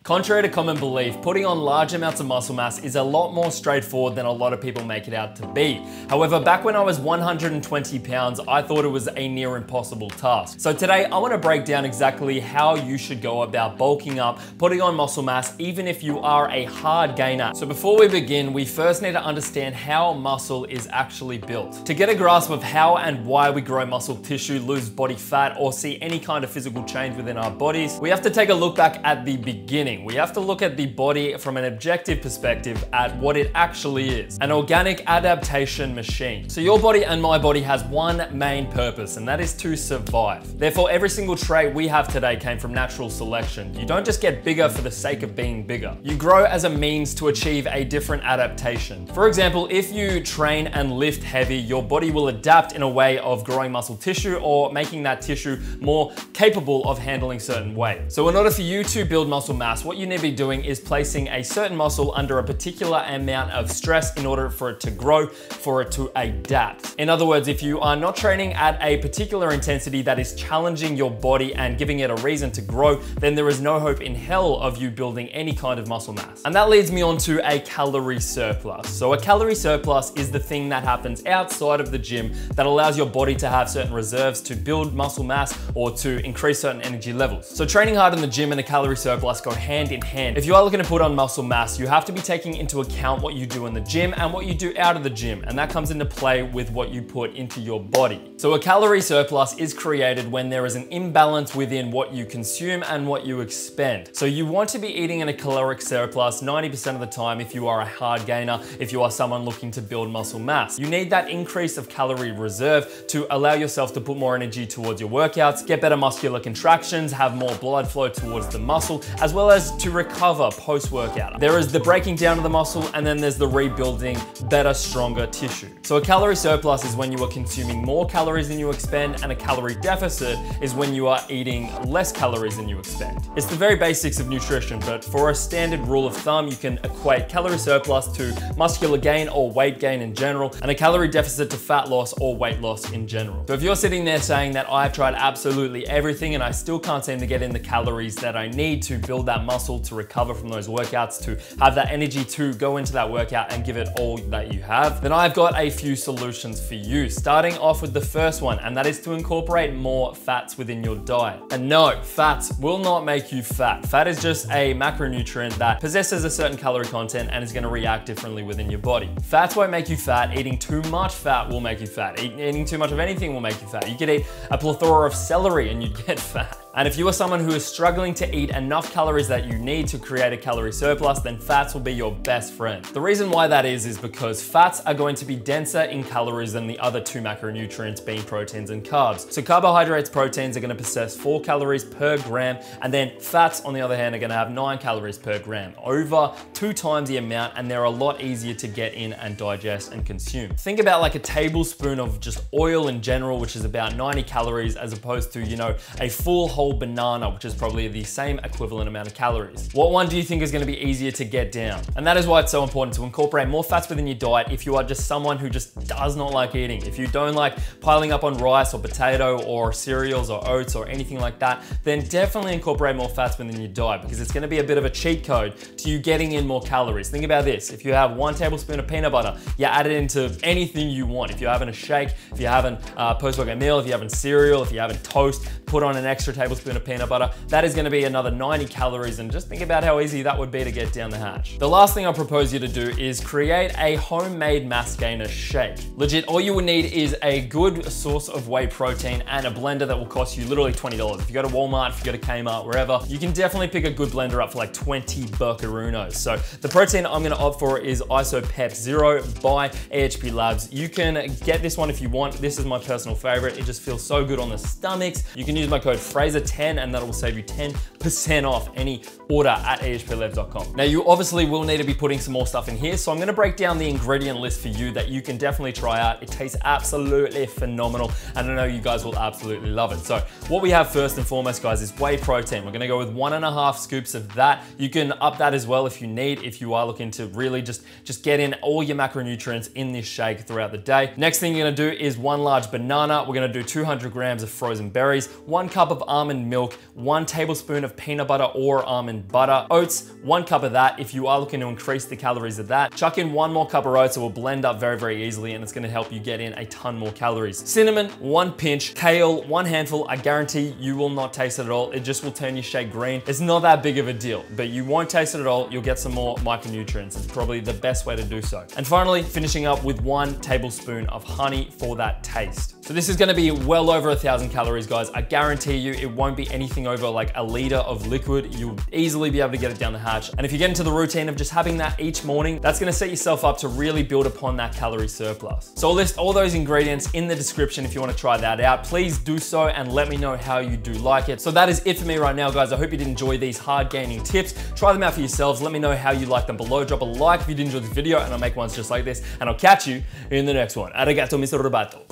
Contrary to common belief, putting on large amounts of muscle mass is a lot more straightforward than a lot of people make it out to be. However, back when I was 120 pounds, I thought it was a near impossible task. So today, I want to break down exactly how you should go about bulking up, putting on muscle mass, even if you are a hard gainer. So before we begin, we first need to understand how muscle is actually built. To get a grasp of how and why we grow muscle tissue, lose body fat, or see any kind of physical change within our bodies, we have to take a look back at the beginning. We have to look at the body from an objective perspective at what it actually is, an organic adaptation machine. So your body and my body has one main purpose, and that is to survive. Therefore, every single trait we have today came from natural selection. You don't just get bigger for the sake of being bigger. You grow as a means to achieve a different adaptation. For example, if you train and lift heavy, your body will adapt in a way of growing muscle tissue or making that tissue more capable of handling certain weight. So in order for you to build muscle mass, what you need to be doing is placing a certain muscle under a particular amount of stress in order for it to grow, for it to adapt. In other words, if you are not training at a particular intensity that is challenging your body and giving it a reason to grow, then there is no hope in hell of you building any kind of muscle mass. And that leads me on to a calorie surplus. So a calorie surplus is the thing that happens outside of the gym that allows your body to have certain reserves to build muscle mass or to increase certain energy levels. So training hard in the gym and a calorie surplus go hand in hand. If you are looking to put on muscle mass, you have to be taking into account what you do in the gym and what you do out of the gym, and that comes into play with what you put into your body. So a calorie surplus is created when there is an imbalance within what you consume and what you expend. So you want to be eating in a caloric surplus 90% of the time if you are a hard gainer, if you are someone looking to build muscle mass. You need that increase of calorie reserve to allow yourself to put more energy towards your workouts, get better muscular contractions, have more blood flow towards the muscle, as well as to recover post-workout. There is the breaking down of the muscle, and then there's the rebuilding better, stronger tissue. So a calorie surplus is when you are consuming more calories than you expend, and a calorie deficit is when you are eating less calories than you expend. It's the very basics of nutrition, but for a standard rule of thumb, you can equate calorie surplus to muscular gain or weight gain in general, and a calorie deficit to fat loss or weight loss in general. So if you're sitting there saying that I've tried absolutely everything and I still can't seem to get in the calories that I need to build that muscle, to recover from those workouts, to have that energy to go into that workout and give it all that you have, then I've got a few solutions for you. Starting off with the first one, and that is to incorporate more fats within your diet. And no, fats will not make you fat. Fat is just a macronutrient that possesses a certain calorie content and is going to react differently within your body. Fats won't make you fat. Eating too much fat will make you fat. Eating too much of anything will make you fat. You could eat a plethora of celery and you'd get fat. And if you are someone who is struggling to eat enough calories that you need to create a calorie surplus, then fats will be your best friend. The reason why that is because fats are going to be denser in calories than the other two macronutrients, being proteins and carbs. So carbohydrates, proteins are going to possess 4 calories per gram, and then fats, on the other hand, are going to have 9 calories per gram, over 2 times the amount, and they're a lot easier to get in and digest and consume. Think about like a tablespoon of just oil in general, which is about 90 calories, as opposed to, you know, a full whole banana, which is probably the same equivalent amount of calories. What one do you think is going to be easier to get down? And that is why it's so important to incorporate more fats within your diet if you are just someone who just does not like eating. If you don't like piling up on rice or potato or cereals or oats or anything like that, then definitely incorporate more fats within your diet, because it's going to be a bit of a cheat code to you getting in more calories. Think about this. If you have 1 tablespoon of peanut butter, you add it into anything you want. If you're having a shake, if you're having a post-workout meal, if you're having cereal, if you're having toast, put on an extra tablespoon of peanut butter, that is going to be another 90 calories, and just think about how easy that would be to get down the hatch. The last thing I propose you to do is create a homemade mass gainer shake. Legit, all you would need is a good source of whey protein and a blender that will cost you literally $20. If you go to Walmart, if you go to Kmart, wherever, you can definitely pick a good blender up for like 20 buckaroonios. So the protein I'm going to opt for is Isopep Zero by AHP Labs. You can get this one if you want. This is my personal favorite. It just feels so good on the stomachs. You can use my code Fraser10 and that will save you 10% off any order at ahplabs.com. Now, you obviously will need to be putting some more stuff in here, so I'm going to break down the ingredient list for you that you can definitely try out. It tastes absolutely phenomenal, and I know you guys will absolutely love it. So what we have first and foremost, guys, is whey protein. We're going to go with 1.5 scoops of that. You can up that as well if you need, if you are looking to really just get in all your macronutrients in this shake throughout the day. Next thing you're going to do is 1 large banana. We're going to do 200 grams of frozen berries, 1 cup of almond almond milk, 1 tablespoon of peanut butter or almond butter, oats, 1 cup of that if you are looking to increase the calories of that. Chuck in 1 more cup of oats, it will blend up very, very easily and it's gonna help you get in a ton more calories. Cinnamon, 1 pinch, kale, 1 handful. I guarantee you will not taste it at all. It just will turn your shake green. It's not that big of a deal, but you won't taste it at all. You'll get some more micronutrients. It's probably the best way to do so. And finally, finishing up with 1 tablespoon of honey for that taste. So this is gonna be well over 1,000 calories, guys. I guarantee you it won't be anything over like a liter of liquid. You'll easily be able to get it down the hatch. And if you get into the routine of just having that each morning, that's gonna set yourself up to really build upon that calorie surplus. So I'll list all those ingredients in the description if you wanna try that out. Please do so and let me know how you do like it. So that is it for me right now, guys. I hope you did enjoy these hard gaining tips. Try them out for yourselves. Let me know how you like them below. Drop a like if you did enjoy the video and I'll make ones just like this. And I'll catch you in the next one. Arigato, Mr. Robato.